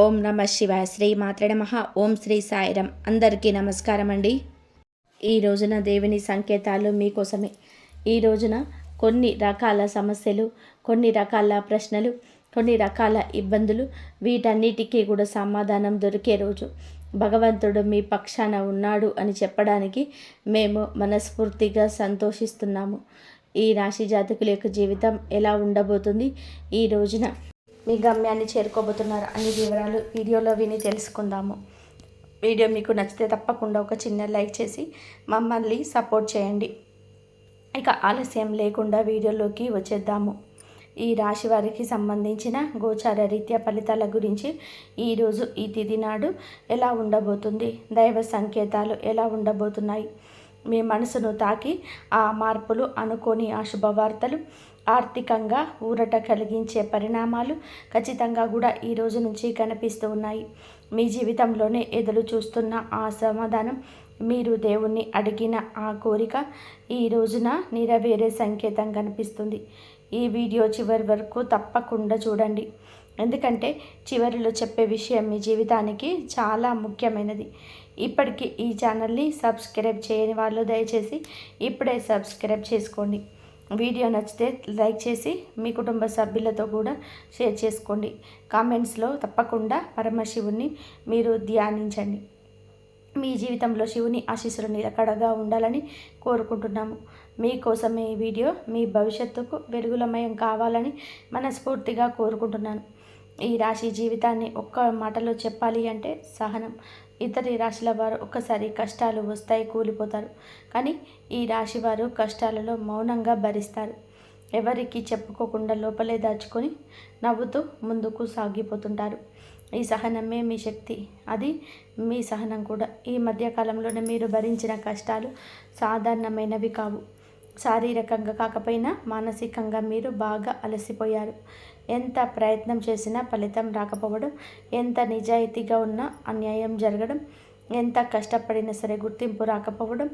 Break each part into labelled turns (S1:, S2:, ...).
S1: ఓం నమ శివాయ. శ్రీ మాత్రే నమః. ఓం శ్రీ సాయిరం. అందరికీ నమస్కారం అండి. ఈ రోజున దేవుని సంకేతాలు మీకోసమే. ఈ రోజున కొన్ని రకాల సమస్యలు, కొన్ని రకాల ప్రశ్నలు, కొన్ని రకాల ఇబ్బందులు, వీటన్నిటికీ కూడా సమాధానం దొరికే రోజు. భగవంతుడు మీ పక్షాన ఉన్నాడు అని చెప్పడానికి మేము మనస్ఫూర్తిగా సంతోషిస్తున్నాము. ఈ రాశి జాతకుల యొక్క జీవితం ఎలా ఉండబోతుంది, ఈ రోజున మీ గమ్యాన్ని చేరుకోబోతున్నారు అన్ని వివరాలు వీడియోలో విని తెలుసుకుందాము. వీడియో మీకు నచ్చితే తప్పకుండా ఒక చిన్న లైక్ చేసి మమ్మల్ని సపోర్ట్ చేయండి. ఇక ఆలస్యం లేకుండా వీడియోలోకి వచ్చేద్దాము. ఈ రాశి వారికి సంబంధించిన గోచార రీత్యా ఫలితాల గురించి ఈరోజు ఈ తిథి నాడు ఎలా ఉండబోతుంది, దైవ సంకేతాలు ఎలా ఉండబోతున్నాయి, మీ మనసును తాకి ఆ మార్పులు, అనుకోని ఆ శుభవార్తలు, ఆర్థికంగా ఊరట కలిగించే పరిణామాలు ఖచ్చితంగా కూడా ఈ రోజు నుంచి కనిపిస్తూ ఉన్నాయి. మీ జీవితంలోనే ఎదురు చూస్తున్న ఆ సమాధానం, మీరు దేవుణ్ణి అడిగిన ఆ కోరిక ఈ రోజున నెరవేరే సంకేతం కనిపిస్తుంది. ఈ వీడియో చివరి వరకు తప్పకుండా చూడండి, ఎందుకంటే చివరిలో చెప్పే విషయం మీ జీవితానికి చాలా ముఖ్యమైనది. ఇప్పటికీ ఈ ఛానల్ని సబ్స్క్రైబ్ చేయని వాళ్ళు దయచేసి ఇప్పుడే సబ్స్క్రైబ్ చేసుకోండి. వీడియో నచ్చితే లైక్ చేసి మీ కుటుంబ సభ్యులతో కూడా షేర్ చేసుకోండి. కామెంట్స్లో తప్పకుండా పరమశివుని మీరు ధ్యానించండి. మీ జీవితంలో శివుని ఆశీస్సులు నిలకడగా ఉండాలని కోరుకుంటున్నాము. మీకోసమే ఈ వీడియో మీ భవిష్యత్తుకు వెలుగులమయం కావాలని మనస్ఫూర్తిగా కోరుకుంటున్నాను. ఈ రాశి జీవితాన్ని ఒక్క మాటలో చెప్పాలి అంటే సహనం. ఇతర రాశుల వారు ఒక్కసారి కష్టాలు వస్తాయి, కూలిపోతారు. కానీ ఈ రాశి వారు కష్టాలలో మౌనంగా భరిస్తారు. ఎవరికి చెప్పుకోకుండా లోపలే దాచుకొని నవ్వుతూ ముందుకు సాగిపోతుంటారు. ఈ సహనమే మీ శక్తి, అది మీ సహనం కూడా. ఈ మధ్యకాలంలోనే మీరు భరించిన కష్టాలు సాధారణమైనవి కావు. శారీరకంగా కాకపోయినా మానసికంగా మీరు బాగా అలసిపోయారు. ఎంత ప్రయత్నం చేసినా ఫలితం రాకపోవడం, ఎంత నిజాయితీగా ఉన్నా అన్యాయం జరగడం, ఎంత కష్టపడినా సరే గుర్తింపు రాకపోవడం,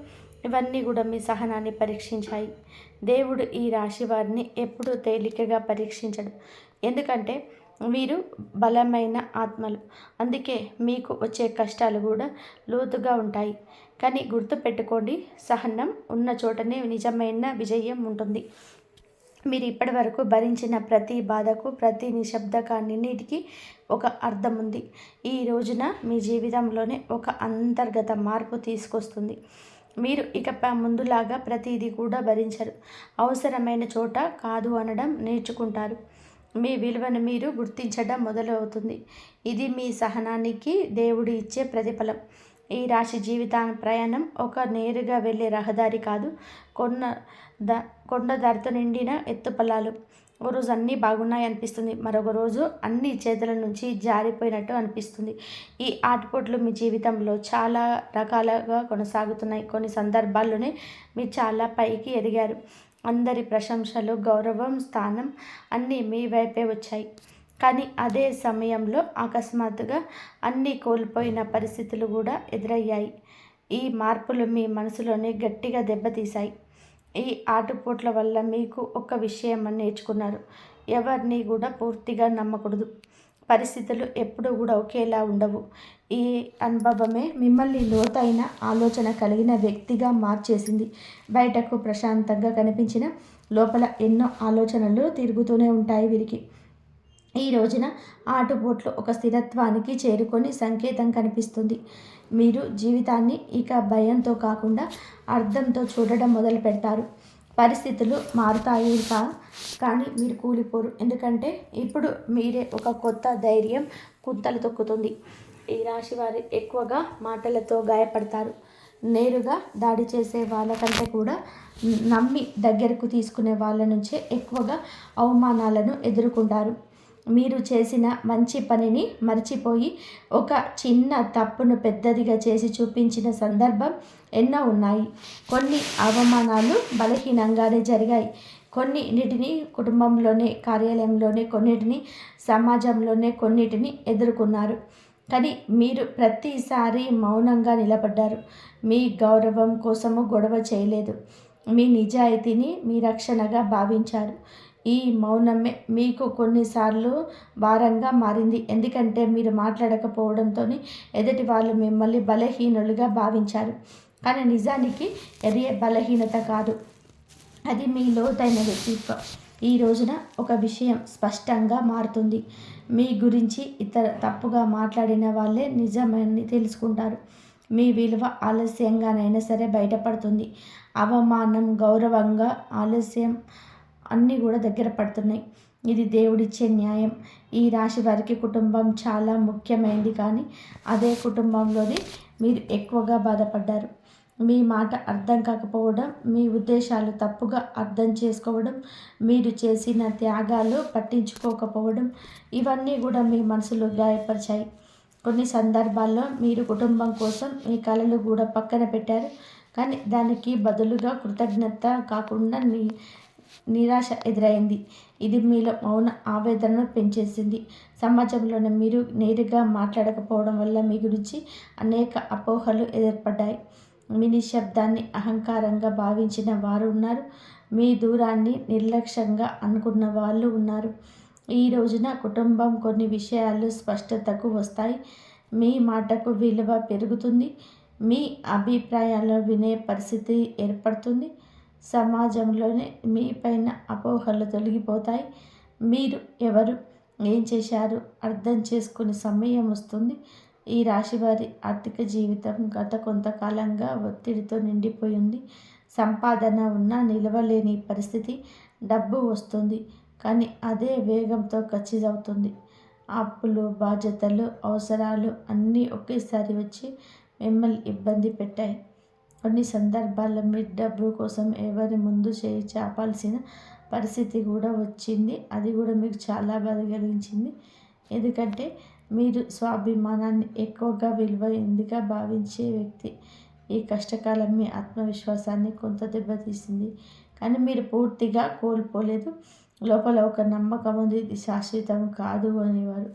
S1: ఇవన్నీ కూడా మీ సహనాన్ని పరీక్షించాయి. దేవుడు ఈ రాశి వారిని ఎప్పుడూ తేలికగా పరీక్షించడు, ఎందుకంటే వీరు బలమైన ఆత్మలు. అందుకే మీకు వచ్చే కష్టాలు కూడా లోతుగా ఉంటాయి. కానీ గుర్తుపెట్టుకోండి, సహనం ఉన్న చోటనే నిజమైన విజయం ఉంటుంది. మీరు ఇప్పటి వరకు భరించిన ప్రతి బాధకు, ప్రతి నిశ్శబ్దకాన్నిటికీ ఒక అర్థం ఉంది. ఈ రోజున మీ జీవితంలోనే ఒక అంతర్గత మార్పు తీసుకొస్తుంది. మీరు ఇక ముందులాగా ప్రతిదీ కూడా భరించరు. అవసరమైన చోట కాదు అనడం నేర్చుకుంటారు. మీ విలువను మీరు గుర్తించడం మొదలవుతుంది. ఇది మీ సహనానికి దేవుడు ఇచ్చే ప్రతిఫలం. ఈ రాశి జీవిత ప్రయాణం ఒక నేరుగా వెళ్ళే రహదారి కాదు, కొండ ధరతో నిండిన ఎత్తుపల్లాలు. ఓ రోజు అన్నీ బాగున్నాయి అనిపిస్తుంది, మరొక రోజు అన్ని చేతుల నుంచి జారిపోయినట్టు అనిపిస్తుంది. ఈ ఆటుపోట్లు మీ జీవితంలో చాలా రకాలుగా కొనసాగుతున్నాయి. కొన్ని సందర్భాల్లోనే మీరు చాలా పైకి ఎదిగారు. అందరి ప్రశంసలు, గౌరవం, స్థానం అన్నీ మీ వైపే వచ్చాయి. కానీ అదే సమయంలో అకస్మాత్తుగా అన్నీ కోల్పోయిన పరిస్థితులు కూడా ఎదురయ్యాయి. ఈ మార్పులు మీ మనసులోనే గట్టిగా దెబ్బతీశాయి. ఈ ఆటుపోట్ల వల్ల మీకు ఒక విషయం నేర్చుకున్నారు: ఎవరిని కూడా పూర్తిగా నమ్మకూడదు. పరిస్థితులు ఎప్పుడూ కూడా ఒకేలా ఉండవు. ఈ అనుభవమే మిమ్మల్ని లోతైన ఆలోచన కలిగిన వ్యక్తిగా మార్చేసింది. బయటకు ప్రశాంతంగా కనిపించిన లోపల ఎన్నో ఆలోచనలు తిరుగుతూనే ఉంటాయి వీరికి. ఈ రోజున ఆటుపోట్లు ఒక స్థిరత్వానికి చేరుకొని సంకేతం కనిపిస్తుంది. మీరు జీవితాన్ని ఇక భయంతో కాకుండా అర్థంతో చూడడం మొదలు పెడతారు. పరిస్థితులు మారుతాయి కానీ మీరు కూలిపోరు, ఎందుకంటే ఇప్పుడు మీరే ఒక కొత్త ధైర్యం కుంతలు తొక్కుతుంది. ఈ రాశి వారు ఎక్కువగా మాటలతో గాయపడతారు. నేరుగా దాడి చేసే వాళ్ళకంటే కూడా నమ్మి దగ్గరకు తీసుకునే వాళ్ళ నుంచే ఎక్కువగా అవమానాలను ఎదుర్కొంటారు. మీరు చేసిన మంచి పనిని మర్చిపోయి ఒక చిన్న తప్పును పెద్దదిగా చేసి చూపించిన సందర్భం ఎన్నో ఉన్నాయి. కొన్ని అవమానాలు బలహీనంగానే జరిగాయి. కొన్నిటిని కుటుంబంలోనే, కార్యాలయంలోనే, కొన్నిటిని సమాజంలోనే, కొన్నిటిని ఎదుర్కొన్నారు. కానీ మీరు ప్రతిసారి మౌనంగా నిలబడ్డారు. మీ గౌరవం కోసము గొడవ చేయలేదు. మీ నిజాయితీని మీ రక్షణగా భావించారు. ఈ మౌనమే మీకు కొన్నిసార్లు భారంగా మారింది. ఎందుకంటే మీరు మాట్లాడకపోవడంతో ఎదుటి వాళ్ళు మిమ్మల్ని బలహీనులుగా భావించారు. కానీ నిజానికి అది బలహీనత కాదు, అది మీ లోతైన వ్యక్తిత్వం. ఈ రోజున ఒక విషయం స్పష్టంగా మారుతుంది. మీ గురించి ఇతర తప్పుగా మాట్లాడిన వాళ్ళే నిజమని తెలుసుకుంటారు. మీ విలువ ఆలస్యంగానైనా సరే బయటపడుతుంది. అవమానం, గౌరవంగా ఆలస్యం అన్నీ కూడా దగ్గర పడుతున్నాయి. ఇది దేవుడిచ్చే న్యాయం. ఈ రాశి వారికి కుటుంబం చాలా ముఖ్యమైనది, కానీ అదే కుటుంబంలోనే మీరు ఎక్కువగా బాధపడ్డారు. మీ మాట అర్థం కాకపోవడం, మీ ఉద్దేశాలు తప్పుగా అర్థం చేసుకోవడం, మీరు చేసిన త్యాగాలు పట్టించుకోకపోవడం, ఇవన్నీ కూడా మీ మనసులో గాయపరిచాయి. కొన్ని సందర్భాల్లో మీరు కుటుంబం కోసం మీ కలలు కూడా పక్కన పెట్టారు, కానీ దానికి బదులుగా కృతజ్ఞత కాకుండా నిరాశ ఎదురైంది. ఇది మీలో మౌన ఆవేదనను పెంచేసింది. సమాజంలోనే మీరు నేరుగా మాట్లాడకపోవడం వల్ల మీ గురించి అనేక అపోహలు ఏర్పడ్డాయి. మీ నిశ్శబ్దాన్ని అహంకారంగా భావించిన వారు ఉన్నారు. మీ దూరాన్ని నిర్లక్ష్యంగా అనుకున్న వాళ్ళు ఉన్నారు. ఈ రోజున కుటుంబం కొన్ని విషయాలు స్పష్టతకు వస్తాయి. మీ మాటకు విలువ పెరుగుతుంది. మీ అభిప్రాయాలను వినే పరిస్థితి ఏర్పడుతుంది. సమాజంలోనే మీ పైన అపోహలు తొలగిపోతాయి. మీరు ఎవరు, ఏం చేశారు అర్థం చేసుకునే సమయం వస్తుంది. ఈ రాశివారి ఆర్థిక జీవితం గత కొంతకాలంగా ఒత్తిడితో నిండిపోయింది. సంపాదన ఉన్నా నిలవలేని పరిస్థితి. డబ్బు వస్తుంది, కానీ అదే వేగంతో ఖర్చవుతుంది. అప్పులు, బాధ్యతలు, అవసరాలు అన్నీ ఒకేసారి వచ్చి మిమ్మల్ని ఇబ్బంది పెట్టాయి. కొన్ని సందర్భాల్లో మీరు డబ్బు కోసం ఎవరి ముందు చేయి చాపాల్సిన పరిస్థితి కూడా వచ్చింది. అది కూడా మీకు చాలా బాధ కలిగించింది. ఎందుకంటే మీరు స్వాభిమానాన్ని ఎక్కువగా విలువైందిగా భావించే వ్యక్తి. ఈ కష్టకాలం మీ ఆత్మవిశ్వాసాన్ని కొంత దెబ్బతీసింది, కానీ మీరు పూర్తిగా కోల్పోలేదు. లోపల ఒక నమ్మకం ఉంది, ఇది శాశ్వతం కాదు అనేవారు.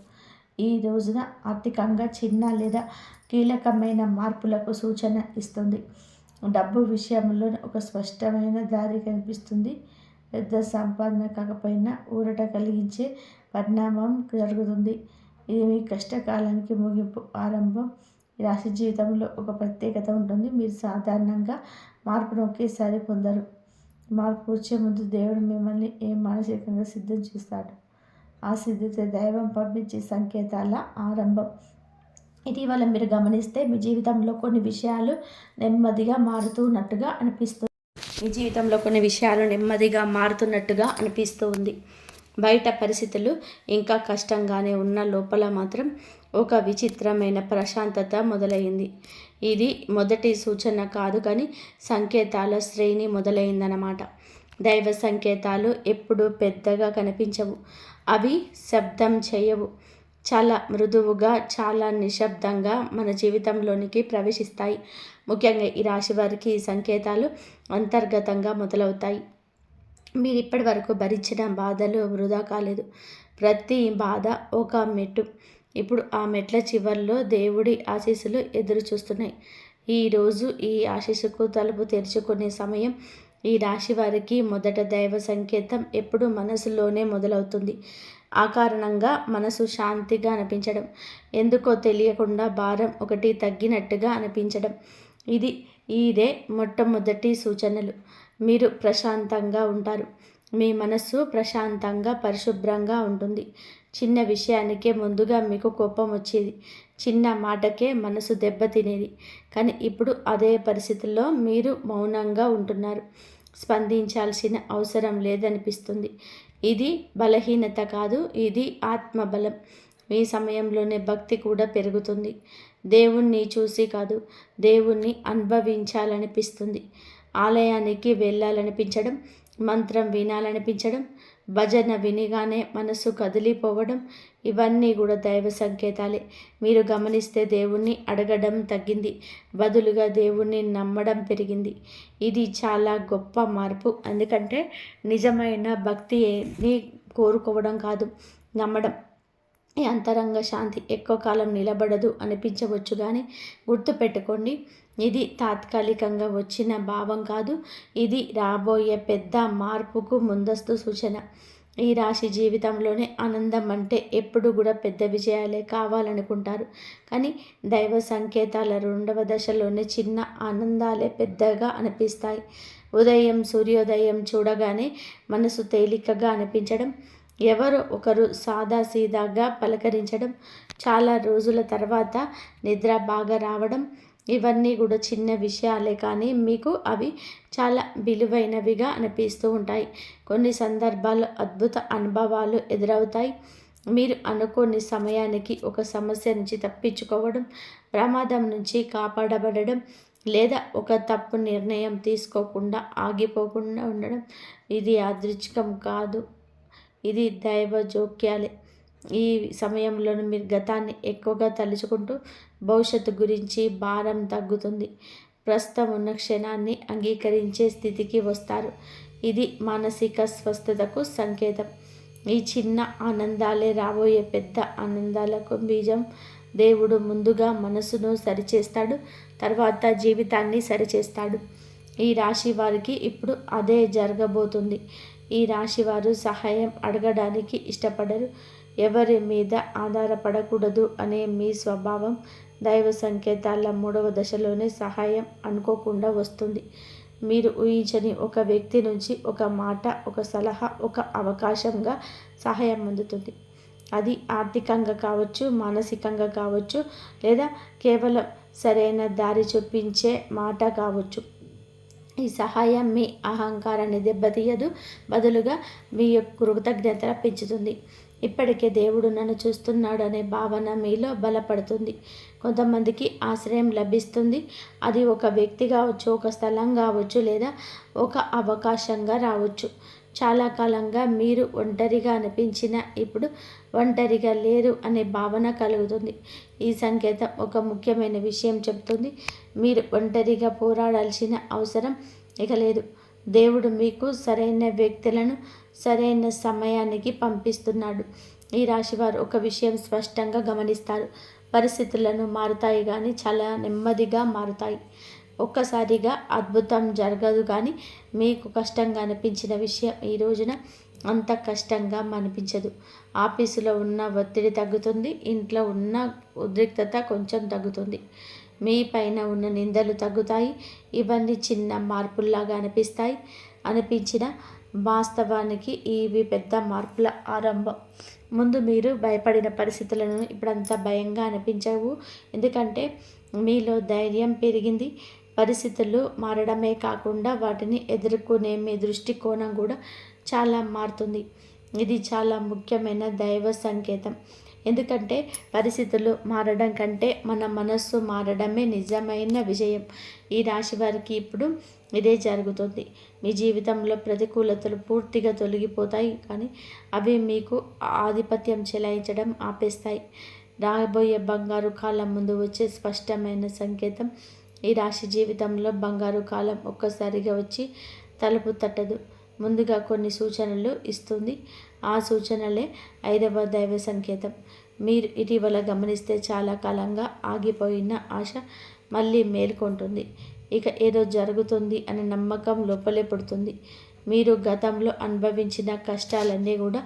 S1: ఈ రోజున ఆర్థికంగా చిన్న లేదా కీలకమైన మార్పులకు సూచన ఇస్తుంది. డబ్బు విషయంలో ఒక స్పష్టమైన దారి కనిపిస్తుంది. పెద్ద సంపాదన కాకపోయినా ఊరట కలిగించే పరిణామం జరుగుతుంది. ఇది మీ కష్టకాలానికి ముగింపు, ఆరంభం. ఈ రాశి జీవితంలో ఒక ప్రత్యేకత ఉంటుంది. మీరు సాధారణంగా మార్పును ఒకేసారి పొందరు. మార్పు వచ్చే ముందు దేవుడు మిమ్మల్ని మానసికంగా సిద్ధం చేస్తాడు. ఆ సిద్ధత దైవం పంపించే సంకేతాల ఆరంభం. ఇటీవల మీరు గమనిస్తే మీ జీవితంలో కొన్ని విషయాలు నెమ్మదిగా మారుతున్నట్టుగా అనిపిస్తుంది. మీ జీవితంలో కొన్ని విషయాలు నెమ్మదిగా మారుతున్నట్టుగా అనిపిస్తూ ఉంది. బయట పరిస్థితులు ఇంకా కష్టంగానే ఉన్న లోపల మాత్రం ఒక విచిత్రమైన ప్రశాంతత మొదలైంది. ఇది మొదటి సూచన కాదు, కానీ సంకేతాల శ్రేణి మొదలైందన్నమాట. దైవ సంకేతాలు ఎప్పుడు పెద్దగా కనిపించవు. అవి శబ్దం చేయవు. చాలా మృదువుగా, చాలా నిశ్శబ్దంగా మన జీవితంలోనికి ప్రవేశిస్తాయి. ముఖ్యంగా ఈ రాశి వారికి ఈ సంకేతాలు అంతర్గతంగా మొదలవుతాయి. మీరు ఇప్పటి వరకు భరించిన బాధలు వృధా కాలేదు. ప్రతి బాధ ఒక మెట్టు. ఇప్పుడు ఆ మెట్ల చివర్లో దేవుడి ఆశీస్సులు ఎదురు చూస్తున్నాయి. ఈరోజు ఈ ఆశీస్సుకు తలుపు తెరుచుకునే సమయం. ఈ రాశి వారికి మొదట దైవ సంకేతం ఎప్పుడు మనసులోనే మొదలవుతుంది. ఆ కారణంగా మనసు శాంతిగా అనిపించడం, ఎందుకో తెలియకుండా భారం ఒకటి తగ్గినట్టుగా అనిపించడం, ఇదే మొట్టమొదటి సూచనలు. మీరు ప్రశాంతంగా ఉంటారు. మీ మనస్సు ప్రశాంతంగా, పరిశుభ్రంగా ఉంటుంది. చిన్న విషయానికే ముందుగా మీకు కోపం వచ్చేది. చిన్న మాటకే మనసు దెబ్బతినేది. కానీ ఇప్పుడు అదే పరిస్థితుల్లో మీరు మౌనంగా ఉంటున్నారు. స్పందించాల్సిన అవసరం లేదనిపిస్తుంది. ఇది బలహీనత కాదు, ఇది ఆత్మబలం. ఈ సమయంలోనే భక్తి కూడా పెరుగుతుంది. దేవుణ్ణి చూసి కాదు, దేవుణ్ణి అనుభవించాలనిపిస్తుంది. ఆలయానికి వెళ్ళాలనిపించడం, మంత్రం వినాలనిపించడం, భజన వినిగానే మనసు కదిలిపోవడం, ఇవన్నీ కూడా దైవ సంకేతాలే. మీరు గమనిస్తే దేవుణ్ణి అడగడం తగ్గింది, బదులుగా దేవుణ్ణి నమ్మడం పెరిగింది. ఇది చాలా గొప్ప మార్పు. ఎందుకంటే నిజమైన భక్తిని కోరుకోవడం కాదు, నమ్మడం. ఈ అంతరంగ శాంతి ఎక్కువ కాలం నిలబడదు అనిపించవచ్చు, కానీ గుర్తుపెట్టుకోండి, ఇది తాత్కాలికంగా వచ్చిన భావం కాదు. ఇది రాబోయే పెద్ద మార్పుకు ముందస్తు సూచన. ఈ రాశి జీవితంలోనే ఆనందం అంటే ఎప్పుడు కూడా పెద్ద విజయాలే కావాలనుకుంటారు. కానీ దైవ సంకేతాల 2వ దశలోనే చిన్న ఆనందాలే పెద్దగా అనిపిస్తాయి. ఉదయం సూర్యోదయం చూడగానే మనసు తేలికగా అనిపించడం, ఎవరో ఒకరు సాదాసీదాగా పలకరించడం, చాలా రోజుల తర్వాత నిద్ర బాగా రావడం, ఇవన్నీ కూడా చిన్న విషయాలే కానీ మీకు అవి చాలా విలువైనవిగా అనిపిస్తూ ఉంటాయి. కొన్ని సందర్భాల్లో అద్భుత అనుభవాలు ఎదురవుతాయి. మీరు అనుకోని సమయానికి ఒక సమస్య నుంచి తప్పించుకోవడం, ప్రమాదం నుంచి కాపాడబడడం, లేదా ఒక తప్పు నిర్ణయం తీసుకోకుండా ఆగిపోకుండా ఉండడం, ఇది యాదృచ్ఛికం కాదు, ఇది దైవ జోక్యాలే. ఈ సమయంలోనూ మీరు గతాన్ని ఎక్కువగా తలుచుకుంటూ భవిష్యత్తు గురించి భారం తగ్గుతుంది. ప్రస్తుతం ఉన్న క్షణాన్ని అంగీకరించే స్థితికి వస్తారు. ఇది మానసిక స్వస్థతకు సంకేతం. ఈ చిన్న ఆనందాలే రాబోయే పెద్ద ఆనందాలకు బీజం. దేవుడు ముందుగా మనసును సరిచేస్తాడు, తర్వాత జీవితాన్ని సరిచేస్తాడు. ఈ రాశి వారికి ఇప్పుడు అదే జరగబోతుంది. ఈ రాశి వారు సహాయం అడగడానికి ఇష్టపడరు. ఎవరి మీద ఆధారపడకూడదు అనే మీ స్వభావం దైవ సంకేతాల 3వ దశలోనే సహాయం అనుకోకుండా వస్తుంది. మీరు ఊహించని ఒక వ్యక్తి నుంచి ఒక మాట, ఒక సలహా, ఒక అవకాశంగా సహాయం అందుతుంది. అది ఆర్థికంగా కావచ్చు, మానసికంగా కావచ్చు, లేదా కేవలం సరైన దారి చూపించే మాట కావచ్చు. ఈ సహాయం మీ అహంకారాన్ని దెబ్బతీయదు, బదులుగా మీ యొక్క కృతజ్ఞత పెంచుతుంది. ఇప్పటికే దేవుడు నన్ను చూస్తున్నాడు అనే భావన మీలో బలపడుతుంది. కొంతమందికి ఆశ్రయం లభిస్తుంది. అది ఒక వ్యక్తి కావచ్చు, ఒక స్థలం కావచ్చు, లేదా ఒక అవకాశంగా రావచ్చు. చాలా కాలంగా మీరు ఒంటరిగా అనిపించిన ఇప్పుడు ఒంటరిగా లేరు అనే భావన కలుగుతుంది. ఈ సంకేతం ఒక ముఖ్యమైన విషయం చెబుతుంది. మీరు ఒంటరిగా పోరాడాల్సిన అవసరం ఇక లేదు. దేవుడు మీకు సరైన వ్యక్తులను సరైన సమయానికి పంపిస్తున్నాడు. ఈ రాశివారు ఒక విషయం స్పష్టంగా గమనిస్తారు. పరిస్థితులను మారుతాయి కానీ చాలా నెమ్మదిగా మారుతాయి. ఒక్కసారిగా అద్భుతం జరగదు కానీ మీకు కష్టంగా అనిపించిన విషయం ఈ రోజున అంత కష్టంగా అనిపించదు. ఆఫీసులో ఉన్న ఒత్తిడి తగ్గుతుంది. ఇంట్లో ఉన్న ఉద్రిక్తత కొంచెం తగ్గుతుంది. మీ పైన ఉన్న నిందలు తగ్గుతాయి. ఇవన్నీ చిన్న మార్పుల్లాగా అనిపించిన వాస్తవానికి ఇవి పెద్ద మార్పుల ఆరంభం. ముందు మీరు భయపడిన పరిస్థితులను ఇప్పుడంతా భయంగా అనిపించవు. ఎందుకంటే మీలో ధైర్యం పెరిగింది. పరిస్థితులు మారడమే కాకుండా వాటిని ఎదుర్కొనే మీ దృష్టికోణం కూడా చాలా మారుతుంది. ఇది చాలా ముఖ్యమైన దైవ సంకేతం. ఎందుకంటే పరిస్థితులు మారడం కంటే మన మనస్సు మారడమే నిజమైన విజయం. ఈ రాశి వారికి ఇప్పుడు ఇదే జరుగుతుంది. మీ జీవితంలో ప్రతికూలతలు పూర్తిగా తొలగిపోతాయి కానీ అవి మీకు ఆధిపత్యం చెలాయించడం ఆపేస్తాయి. రాబోయే బంగారు కాలం ముందు వచ్చే స్పష్టమైన సంకేతం. ఈ రాశి జీవితంలో బంగారు కాలం ఒక్కసారిగా వచ్చి తలుపు తట్టదు. ముందుగా కొన్ని సూచనలు ఇస్తుంది. ఆ సూచనలే 5వ దైవ సంకేతం. మీరు ఇటీవల గమనిస్తే చాలా కాలంగా ఆగిపోయిన ఆశ మళ్ళీ మేల్కొంటుంది. ఇక ఏదో జరుగుతుంది అనే నమ్మకం లోపలే పుడుతుంది. మీరు గతంలో అనుభవించిన కష్టాలన్నీ కూడా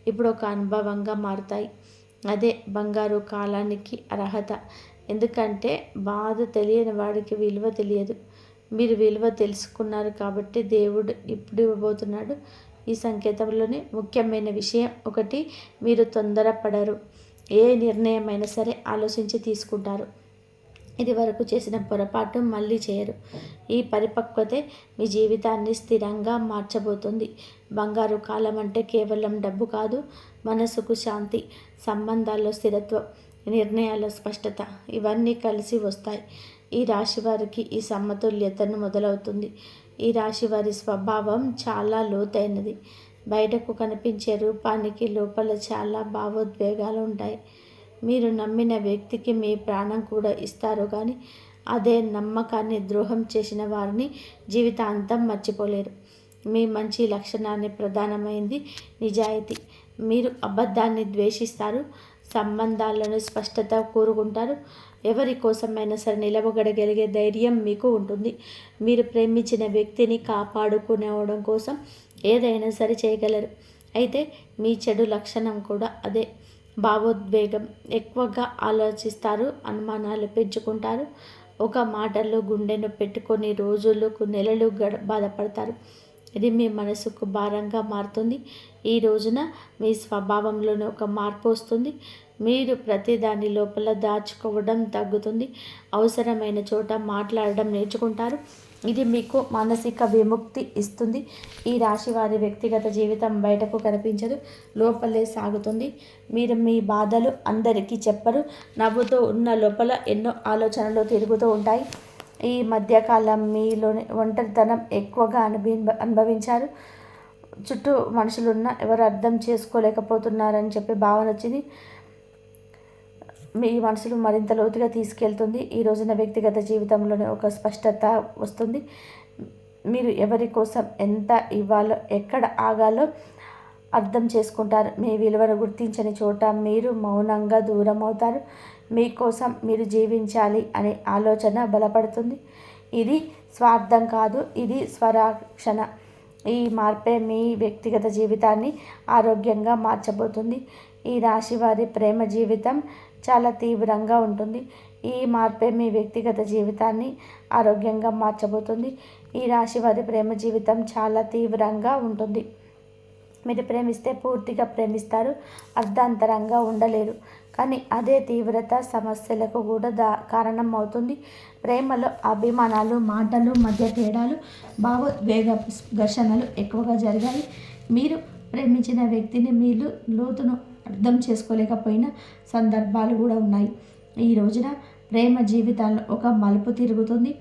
S1: ఇప్పుడు ఒక అనుభవంగా మారుతాయి. అదే బంగారు కాలానికి అర్హత. ఎందుకంటే బాధ తెలియని వాడికి విలువ తెలియదు. మీరు విలువ తెలుసుకున్నారు కాబట్టి దేవుడు ఇప్పుడు ఇవ్వబోతున్నాడు. ఈ సంకేతంలోనే ముఖ్యమైన విషయం ఒకటి, మీరు తొందరపడరు. ఏ నిర్ణయమైనా సరే ఆలోచించి తీసుకుంటారు. ఇది వరకు చేసిన పొరపాటు మళ్ళీ చేయరు. ఈ పరిపక్వతే మీ జీవితాన్ని స్థిరంగా మార్చబోతుంది. బంగారు కాలం అంటే కేవలం డబ్బు కాదు, మనసుకు శాంతి, సంబంధాల్లో స్థిరత్వం, నిర్ణయాల స్పష్టత, ఇవన్నీ కలిసి వస్తాయి. ఈ రాశి వారికి ఈ సమతుల్యతను మొదలవుతుంది. ఈ రాశి వారి స్వభావం చాలా లోతైనది. బయటకు కనిపించే రూపానికి లోపల చాలా భావోద్వేగాలు ఉంటాయి. మీరు నమ్మిన వ్యక్తికి మీ ప్రాణం కూడా ఇస్తారు కానీ అదే నమ్మకాన్ని ద్రోహం చేసిన వారిని జీవితాంతం మర్చిపోలేరు. మీ మంచి లక్షణాన్ని ప్రధానమైంది నిజాయితీ. మీరు అబద్ధాన్ని ద్వేషిస్తారు. సంబంధాలను స్పష్టత కోరుకుంటారు. ఎవరి కోసమైనా సరే నిలబడగలిగే ధైర్యం మీకు ఉంటుంది. మీరు ప్రేమించిన వ్యక్తిని కాపాడుకోవడం కోసం ఏదైనా సరే చేయగలరు. అయితే మీ చెడు లక్షణం కూడా అదే. భావోద్వేగం, ఎక్కువగా ఆలోచిస్తారు, అనుమానాలు పెంచుకుంటారు. ఒక మాటల్లో గుండెను పెట్టుకొని రోజులు నెలలు బాధపడతారు. ఇది మీ మనసుకు భారంగా మారుతుంది. ఈ రోజున మీ స్వభావంలోనే ఒక మార్పు వస్తుంది. మీరు ప్రతి దాని లోపల దాచుకోవడం తగ్గుతుంది. అవసరమైన చోట మాట్లాడడం నేర్చుకుంటారు. ఇది మీకు మానసిక విముక్తి ఇస్తుంది. ఈ రాశి వారి వ్యక్తిగత జీవితం బయటకు కనిపించదు, లోపలే సాగుతుంది. మీరు మీ బాధలు అందరికీ చెప్పరు. నవ్వుతూ ఉన్న లోపల ఎన్నో ఆలోచనలు తిరుగుతూ ఉంటాయి. ఈ మధ్యకాలం మీలోని ఒంటరితనం ఎక్కువగా అనుభవించారు. చుట్టూ మనుషులున్న ఎవరు అర్థం చేసుకోలేకపోతున్నారని చెప్పి భావన వచ్చింది. మీ మనసును మరింత లోతుగా తీసుకెళ్తుంది. ఈ రోజున వ్యక్తిగత జీవితంలోనే ఒక స్పష్టత వస్తుంది. మీరు ఎవరి కోసం ఎంత ఇవ్వాలో, ఎక్కడ ఆగాలో అర్థం చేసుకుంటారు. మీ విలువను గుర్తించని చోట మీరు మౌనంగా దూరం అవుతారు. మీకోసం మీరు జీవించాలి అనే ఆలోచన బలపడుతుంది. ఇది స్వార్థం కాదు, ఇది స్వరక్షణ. ఈ మార్పే మీ వ్యక్తిగత జీవితాన్ని ఆరోగ్యంగా మార్చబోతుంది. ఈ రాశి వారి ప్రేమ జీవితం చాలా తీవ్రంగా ఉంటుంది. ఈ మార్పే మీ వ్యక్తిగత జీవితాన్ని ఆరోగ్యంగా మార్చబోతుంది. ఈ రాశి వారి ప్రేమ జీవితం చాలా తీవ్రంగా ఉంటుంది. మీరు ప్రేమిస్తే పూర్తిగా ప్రేమిస్తారు, అర్ధాంతరంగా ఉండలేరు. కానీ అదే తీవ్రత సమస్యలకు కూడా కారణం అవుతుంది. ప్రేమలో అభిమానాలు, మాటలు మధ్య తేడాలు, భావోద్వేగ ఘర్షణలు ఎక్కువగా జరిగాయి. మీరు ప్రేమించిన వ్యక్తిని మీరు లోతును అర్థం చేసుకోలేకపోయిన సందర్భాలు కూడా ఉన్నాయి. ఈ రోజున ప్రేమ జీవితాల్లో ఒక మలుపు తిరుగుతుంది.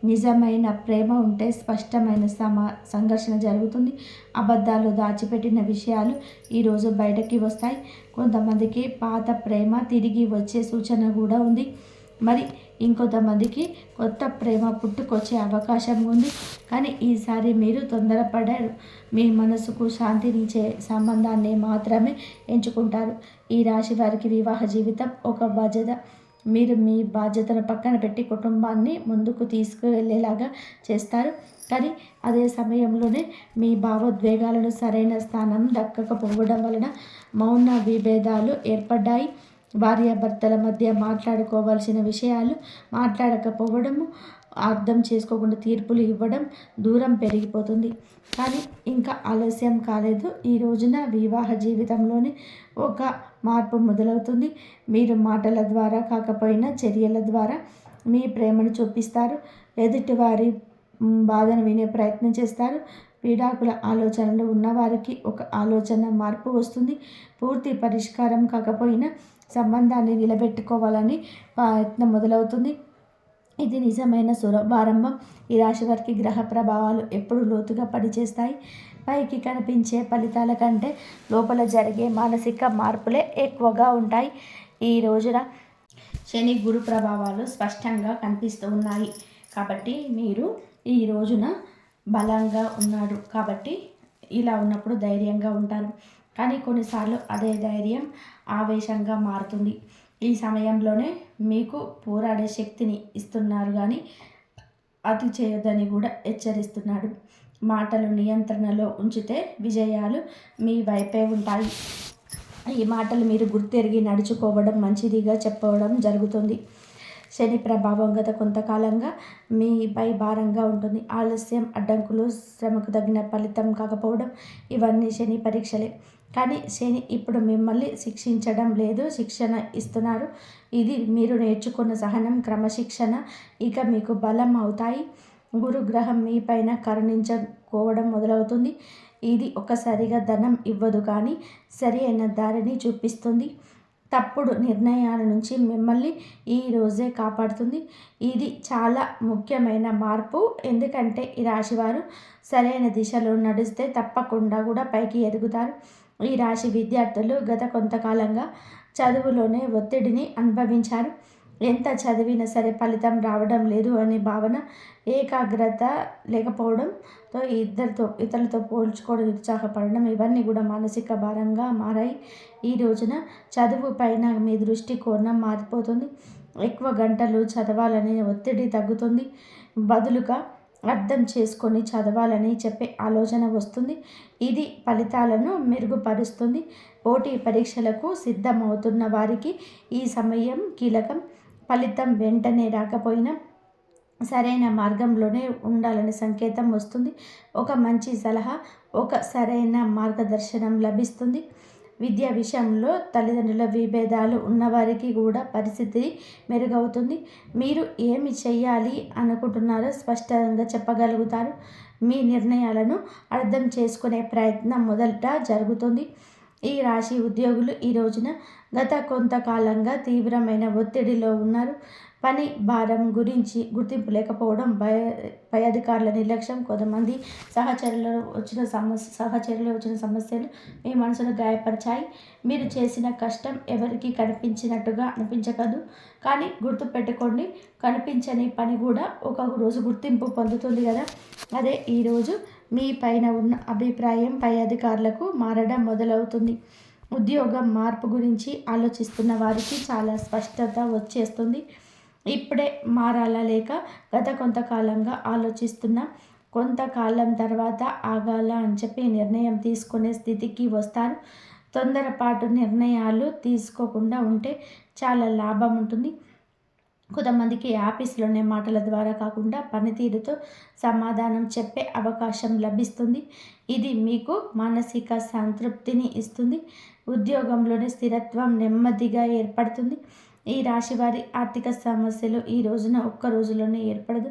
S1: నిజమైన ప్రేమ ఉంటే స్పష్టమైన సంఘర్షణ జరుగుతుంది. అబద్ధాలు, దాచిపెట్టిన విషయాలు ఈరోజు బయటకి వస్తాయి. కొంతమందికి పాత ప్రేమ తిరిగి వచ్చే సూచన కూడా ఉంది. మరి ఇంకొంతమందికి కొత్త ప్రేమ పుట్టుకొచ్చే అవకాశం ఉంది. కానీ ఈసారి మీరు తొందరపడారు. మీ మనసుకు శాంతినిచ్చే సంబంధాన్ని మాత్రమే ఎంచుకుంటారు. ఈ రాశి వారికి వివాహ జీవితం ఒక బాధ్యత. మీరు మీ బాధ్యతను పక్కన పెట్టి కుటుంబాన్ని ముందుకు తీసుకువెళ్ళేలాగా చేస్తారు. కానీ అదే సమయంలోనే మీ భావోద్వేగాలను సరైన స్థానం దక్కకపోవడం వలన మౌన విభేదాలు ఏర్పడ్డాయి. భార్యాభర్తల మధ్య మాట్లాడుకోవాల్సిన విషయాలు మాట్లాడకపోవడము, అర్థం చేసుకోకుండా తీర్పులు ఇవ్వడం, దూరం పెరిగిపోతుంది. కానీ ఇంకా ఆలస్యం కాలేదు. ఈ రోజున వివాహ జీవితంలోని ఒక మార్పు మొదలవుతుంది. మీరు మాటల ద్వారా కాకపోయినా చర్యల ద్వారా మీ ప్రేమను చూపిస్తారు. ఎదుటివారి బాధను వినే ప్రయత్నం చేస్తారు. విడాకుల ఆలోచనలు ఉన్నవారికి ఒక ఆలోచన మార్పు వస్తుంది. పూర్తి పరిష్కారం కాకపోయినా సంబంధాన్ని నిలబెట్టుకోవాలని ప్రయత్నం మొదలవుతుంది. ఇది నిజమైన శుభారంభం. ఈ రాశి వారికి గ్రహ ప్రభావాలు ఎప్పుడు లోతుగా పనిచేస్తాయి. పైకి కనిపించే ఫలితాల కంటే లోపల జరిగే మానసిక మార్పులే ఎక్కువగా ఉంటాయి. ఈ రోజున శని, గురు ప్రభావాలు స్పష్టంగా కనిపిస్తూ ఉన్నాయి. కాబట్టి మీరు ఈ రోజున బలంగా ఉన్నాడు. కాబట్టి ఇలా ఉన్నప్పుడు ధైర్యంగా ఉంటారు. కానీ కొన్నిసార్లు అదే ధైర్యం ఆవేశంగా మారుతుంది. ఈ సమయంలోనే మీకు పోరాడే శక్తిని ఇస్తున్నారు, కానీ అతి చేయొద్దని కూడా హెచ్చరిస్తున్నాడు. మాటలు నియంత్రణలో ఉంచితే విజయాలు మీ వైపే ఉంటాయి. ఈ మాటలు మీరు గుర్తెరిగి నడుచుకోవడం మంచిదిగా చెప్పవడం జరుగుతుంది. శని ప్రభావం గత కొంతకాలంగా మీపై భారంగా ఉంటుంది. ఆలస్యం, అడ్డంకులు, శ్రమకు తగిన ఫలితం కాకపోవడం ఇవన్నీ శని పరీక్షలే. కానీ శని ఇప్పుడు మిమ్మల్ని శిక్షించడం లేదు, శిక్షణ ఇస్తున్నారు. ఇది మీరు నేర్చుకున్న సహనం, క్రమశిక్షణ ఇక మీకు బలం అవుతాయి. గురుగ్రహం మీ పైన కరుణించుకోవడం మొదలవుతుంది. ఇది ఒక్కసారిగా ధనం ఇవ్వదు, కానీ సరి అయిన దారిని చూపిస్తుంది. తప్పుడు నిర్ణయాల నుంచి మిమ్మల్ని ఈ రోజే కాపాడుతుంది. ఇది చాలా ముఖ్యమైన మార్పు. ఎందుకంటే ఈ రాశివారు సరైన దిశలో నడిస్తే తప్పకుండా కూడా పైకి ఎదుగుతారు. ఈ రాశి విద్యార్థులు గత కొంతకాలంగా చదువులోనే ఒత్తిడిని అనుభవించారు. ఎంత చదివినా సరే ఫలితం రావడం లేదు అనే భావన, ఏకాగ్రత లేకపోవడంతో ఇతరులతో పోల్చుకోవడం, నిరుత్సాహపడడం ఇవన్నీ కూడా మానసిక భారంగా మారాయి. ఈ రోజున చదువు పైన మీ దృష్టి కోణం మారిపోతుంది. ఎక్కువ గంటలు చదవాలనే ఒత్తిడి తగ్గుతుంది. బదులుగా అర్థం చేసుకొని చదవాలని చెప్పే ఆలోచన వస్తుంది. ఇది ఫలితాలను మెరుగుపరుస్తుంది. పోటీ పరీక్షలకు సిద్ధమవుతున్న వారికి ఈ సమయం కీలకం. ఫలితం వెంటనే రాకపోయినా సరైన మార్గంలోనే ఉండాలని సంకేతం వస్తుంది. ఒక మంచి సలహా, ఒక సరైన మార్గదర్శనం లభిస్తుంది. విద్యా విషయంలో తల్లిదండ్రుల విభేదాలు ఉన్నవారికి కూడా పరిస్థితి మెరుగవుతుంది. మీరు ఏమి చేయాలి అనుకుంటున్నారో స్పష్టంగా చెప్పగలుగుతారు. మీ నిర్ణయాలను అర్థం చేసుకునే ప్రయత్నం మొదట జరుగుతుంది. ఈ రాశి ఉద్యోగులు ఈ రోజున గత కొంతకాలంగా తీవ్రమైన ఒత్తిడిలో ఉన్నారు. పని భారం గురించి గుర్తింపు లేకపోవడం, పై అధికారుల నిర్లక్ష్యం, కొంతమంది సహచరులు వచ్చిన సమస్యలు మీ మనసును గాయపరిచాయి. మీరు చేసిన కష్టం ఎవరికి కనిపించినట్టుగా అనిపించకదు. కానీ గుర్తుపెట్టుకోండి, కనిపించని పని కూడా ఒక రోజు గుర్తింపు పొందుతుంది కదా. అదే ఈరోజు మీ పైన ఉన్న అభిప్రాయం పై అధికారులకు మారడం మొదలవుతుంది. ఉద్యోగం మార్పు గురించి ఆలోచిస్తున్న వారికి చాలా స్పష్టత వచ్చేస్తుంది. ఇప్పుడే మారాలా లేక గత కొంతకాలంగా ఆలోచిస్తున్న కొంతకాలం తర్వాత ఆగాల అని చెప్పి నిర్ణయం తీసుకునే స్థితికి వస్తారు. తొందరపాటు నిర్ణయాలు తీసుకోకుండా ఉంటే చాలా లాభం ఉంటుంది. కొంతమందికి ఆఫీస్లోనే మాటల ద్వారా కాకుండా పనితీరుతో సమాధానం చెప్పే అవకాశం లభిస్తుంది. ఇది మీకు మానసిక సంతృప్తిని ఇస్తుంది. ఉద్యోగంలోని స్థిరత్వం నెమ్మదిగా ఏర్పడుతుంది. ఈ రాశి వారి ఆర్థిక సమస్యలు ఈ రోజున ఒక్క రోజులోనే ఏర్పడదు,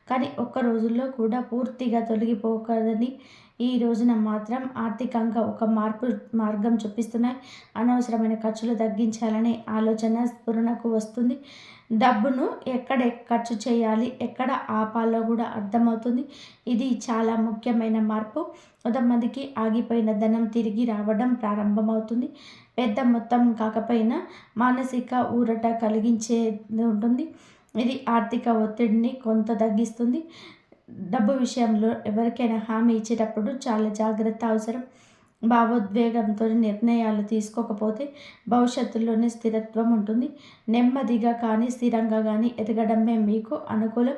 S1: కానీ ఒక్క రోజుల్లో కూడా పూర్తిగా తొలగిపోకదని ఈ రోజున మాత్రం ఆర్థికంగా ఒక మార్గం చూపిస్తున్నాయి. అనవసరమైన ఖర్చులు తగ్గించాలనే ఆలోచన స్ఫురణకు వస్తుంది. డబ్బును ఎక్కడ ఖర్చు చేయాలి, ఎక్కడ ఆపాలో కూడా అర్థమవుతుంది. ఇది చాలా ముఖ్యమైన మార్పు. కొంతమందికి ఆగిపోయిన ధనం తిరిగి రావడం ప్రారంభమవుతుంది. పెద్ద మొత్తం కాకపోయినా మానసిక ఊరట కలిగించేది ఉంటుంది. ఇది ఆర్థిక ఒత్తిడిని కొంత తగ్గిస్తుంది. డబ్బు విషయంలో ఎవరికైనా హామీ ఇచ్చేటప్పుడు చాలా జాగ్రత్త అవసరం. భావోద్వేగంతో నిర్ణయాలు తీసుకోకపోతే భవిష్యత్తులోనే స్థిరత్వం ఉంటుంది. నెమ్మదిగా కానీ స్థిరంగా కానీ ఎదగడమే మీకు అనుకూలం.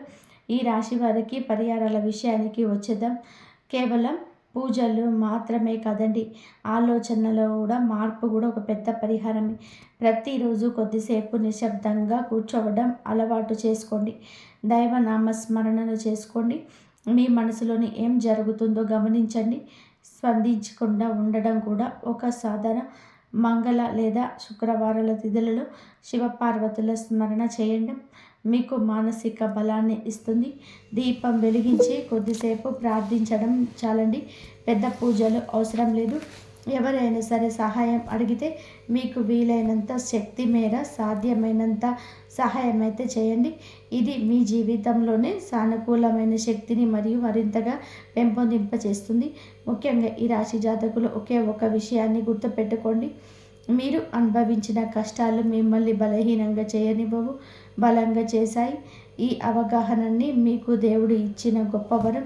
S1: ఈ రాశి వారికి పరిహారాల విషయానికి వచ్చేద్దాం. కేవలం పూజలు మాత్రమే కాదండి, ఆలోచనలో కూడా మార్పు కూడా ఒక పెద్ద పరిహారమే. ప్రతిరోజు కొద్దిసేపు నిశ్శబ్దంగా కూర్చోవడం అలవాటు చేసుకోండి. దైవనామస్మరణలు చేసుకోండి. మీ మనసులోని ఏం జరుగుతుందో గమనించండి. స్పందించకుండా ఉండడం కూడా ఒక సాధన. మంగళ లేదా శుక్రవారాల తిథులలో శివపార్వతుల స్మరణ చేయండి, మీకు మానసిక బలాన్ని ఇస్తుంది. దీపం వెలిగించి కొద్దిసేపు ప్రార్థించడం చాలండి. పెద్ద పూజలు అవసరం లేదు. ఎవరైనా సరే సహాయం అడిగితే మీకు వీలైనంత శక్తి మేర సాధ్యమైనంత సహాయం అయితే చేయండి. ఇది మీ జీవితంలోనే సానుకూలమైన శక్తిని మరియు మరింతగా పెంపొందింపచేస్తుంది. ముఖ్యంగా ఈ రాశి జాతకులు ఒకే ఒక విషయాన్ని గుర్తుపెట్టుకోండి. మీరు అనుభవించిన కష్టాలు మిమ్మల్ని బలహీనంగా చేయనివ్వవు, బలంగా చేశాయి. ఈ అవగాహనని మీకు దేవుడు ఇచ్చిన గొప్ప వరం.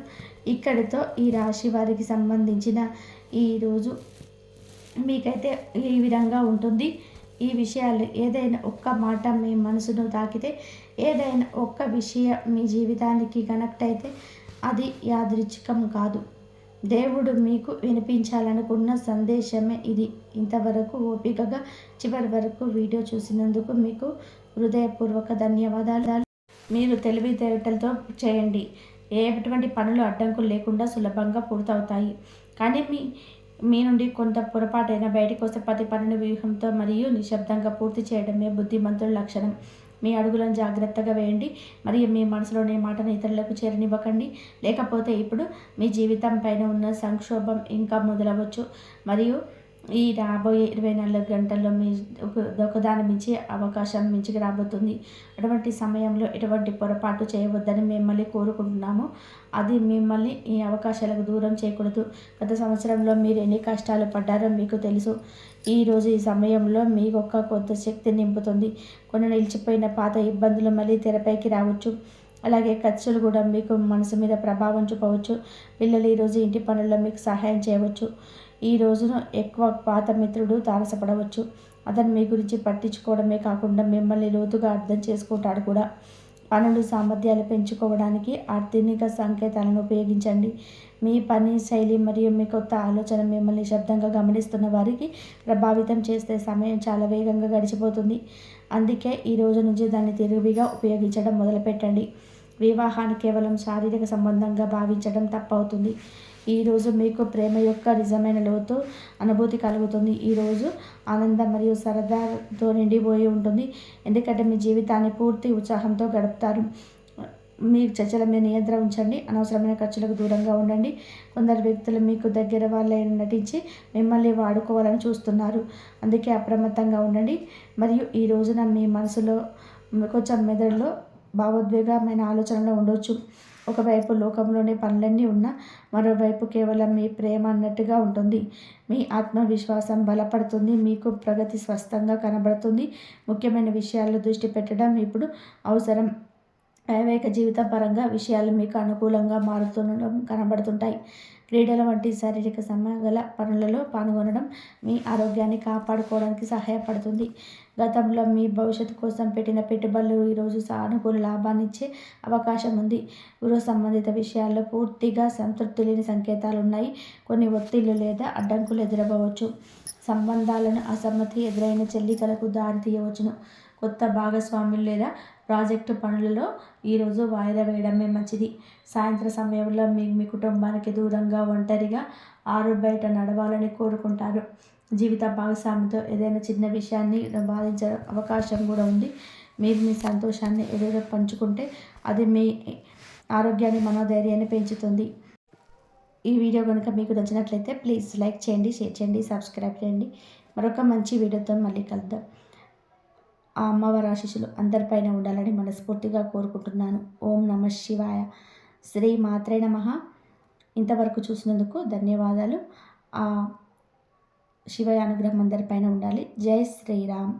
S1: ఇక్కడితో ఈ రాశి వారికి సంబంధించిన ఈరోజు మీకైతే ఈ విధంగా ఉంటుంది. ఈ విషయాలు ఏదైనా ఒక్క మాట మీ మనసును తాకితే, ఏదైనా ఒక్క విషయం మీ జీవితానికి కనెక్ట్ అయితే అది యాదృచ్ఛికం కాదు. దేవుడు మీకు వినిపించాలనుకున్న సందేశమే ఇది. ఇంతవరకు ఓపికగా చివరి వరకు వీడియో చూసినందుకు మీకు హృదయపూర్వక ధన్యవాదాలు. మీరు తెలివితేటలతో చేయండి. ఎటువంటి పనులు అడ్డంకులు లేకుండా సులభంగా పూర్తవుతాయి. కానీ మీ నుండి కొంత పొరపాటైనా బయటకు వస్తే ప్రతి పనిని వ్యూహంతో మరియు నిశ్శబ్దంగా పూర్తి చేయడమే బుద్ధిమంతుల లక్షణం. మీ అడుగులను జాగ్రత్తగా వేయండి మరియు మీ మనసులోని మాటను ఇతరులకు చేరనివ్వకండి. లేకపోతే ఇప్పుడు మీ జీవితం పైన ఉన్న సంక్షోభం ఇంకా మొదలవచ్చు మరియు ఈ రాబోయే 24 గంటల్లో మీ ఒకదాని మించి అవకాశం మించికి రాబోతుంది. అటువంటి సమయంలో ఎటువంటి పొరపాటు చేయవద్దని మిమ్మల్ని కోరుకుంటున్నాము. అది మిమ్మల్ని ఈ అవకాశాలకు దూరం చేయకూడదు. గత సంవత్సరంలో మీరు ఎన్ని కష్టాలు పడ్డారో మీకు తెలుసు. ఈరోజు ఈ సమయంలో మీకు ఒక కొత్త శక్తి నింపుతుంది. కొన్ని నిలిచిపోయిన పాత ఇబ్బందులు మళ్ళీ తెరపైకి రావచ్చు. అలాగే ఖర్చులు కూడా మీకు మనసు మీద ప్రభావం చూపవచ్చు. పిల్లలు ఈరోజు ఇంటి పనుల్లో మీకు సహాయం చేయవచ్చు. ఈ రోజున ఎక్కువ పాత మిత్రుడు తారసపడవచ్చు. అతను మీ గురించి పట్టించుకోవడమే కాకుండా మిమ్మల్ని లోతుగా అర్థం చేసుకుంటాడు కూడా. పనులు సామర్థ్యాలు పెంచుకోవడానికి ఆర్థిక సంకేతాలను ఉపయోగించండి. మీ పని శైలి మరియు మీ కొత్త ఆలోచన మిమ్మల్ని శబ్దంగా గమనిస్తున్న వారికి ప్రభావితం చేస్తే సమయం చాలా వేగంగా గడిచిపోతుంది. అందుకే ఈ రోజు నుంచి దాన్ని తెలివిగా ఉపయోగించడం మొదలుపెట్టండి. వివాహాన్ని కేవలం శారీరక సంబంధంగా భావించడం తప్పవుతుంది. ఈరోజు మీకు ప్రేమ యొక్క నిజమైన లోతు అనుభూతి కలుగుతుంది. ఈరోజు ఆనందం మరియు సరదాతో నిండిపోయి ఉంటుంది, ఎందుకంటే మీ జీవితాన్ని పూర్తి ఉత్సాహంతో గడుపుతారు. మీ చర్చల మీద నియంత్రణ ఉంచండి. అనవసరమైన ఖర్చులకు దూరంగా ఉండండి. కొందరు వ్యక్తులు మీకు దగ్గర వాళ్ళని నటించి మిమ్మల్ని వాడుకోవాలని చూస్తున్నారు, అందుకే అప్రమత్తంగా ఉండండి. మరియు ఈ రోజున మీ మనసులో కొంచెం మెదడులో భావోద్వేగమైన ఆలోచనలు ఉండొచ్చు. ఒకవైపు లోకంలోని పనులన్నీ ఉన్నా మరోవైపు కేవలం మీ ప్రేమ అన్నట్టుగా ఉంటుంది. మీ ఆత్మవిశ్వాసం బలపడుతుంది, మీకు ప్రగతి స్పష్టంగా కనబడుతుంది. ముఖ్యమైన విషయాల్లో దృష్టి పెట్టడం ఇప్పుడు అవసరం. వైవాహిక జీవితం పరంగా విషయాలు మీకు అనుకూలంగా మారుతుండడం కనబడుతుంటాయి. క్రీడల వంటి శారీరక సమగల పనులలో పాల్గొనడం మీ ఆరోగ్యాన్ని కాపాడుకోవడానికి సహాయపడుతుంది. గతంలో మీ భవిష్యత్తు కోసం పెట్టిన పెట్టుబడులు ఈరోజు సానుకూల లాభాన్ని ఇచ్చే అవకాశం ఉంది. గృహ సంబంధిత విషయాల్లో పూర్తిగా సంతృప్తి లేని సంకేతాలు ఉన్నాయి. కొన్ని ఒత్తిళ్లు లేదా అడ్డంకులు ఎదురవ్వచ్చు. సంబంధాలను అసమ్మతి ఎదురైన చెల్లికలకు దారి తీయవచ్చును. కొత్త భాగస్వాములు లేదా ప్రాజెక్టు పనులలో ఈరోజు వాయిదా వేయడమే మంచిది. సాయంత్రం సమయంలో మీ కుటుంబానికి దూరంగా ఒంటరిగా ఆరు బయట నడవాలని కోరుకుంటారు. జీవిత భాగస్వామితో ఏదైనా చిన్న విషయాన్ని బాధించే అవకాశం కూడా ఉంది. మీరు మీ సంతోషాన్ని ఏదైనా పంచుకుంటే అది మీ ఆరోగ్యాన్ని మనోధైర్యాన్ని పెంచుతుంది. ఈ వీడియో కనుక మీకు నచ్చినట్లయితే ప్లీజ్ లైక్ చేయండి, షేర్ చేయండి, సబ్స్క్రైబ్ చేయండి. మరొక మంచి వీడియోతో మళ్ళీ కలుద్దాం. ఆ అమ్మవారి ఆశీస్సులు అందరిపైన ఉండాలని మనస్ఫూర్తిగా కోరుకుంటున్నాను. ఓం నమః శివాయ. శ్రీ మాత్రే నమః. ఇంతవరకు చూసినందుకు ధన్యవాదాలు. ఆ శివయ్య అనుగ్రహం అందరిపైన ఉండాలి. జై శ్రీరామ్.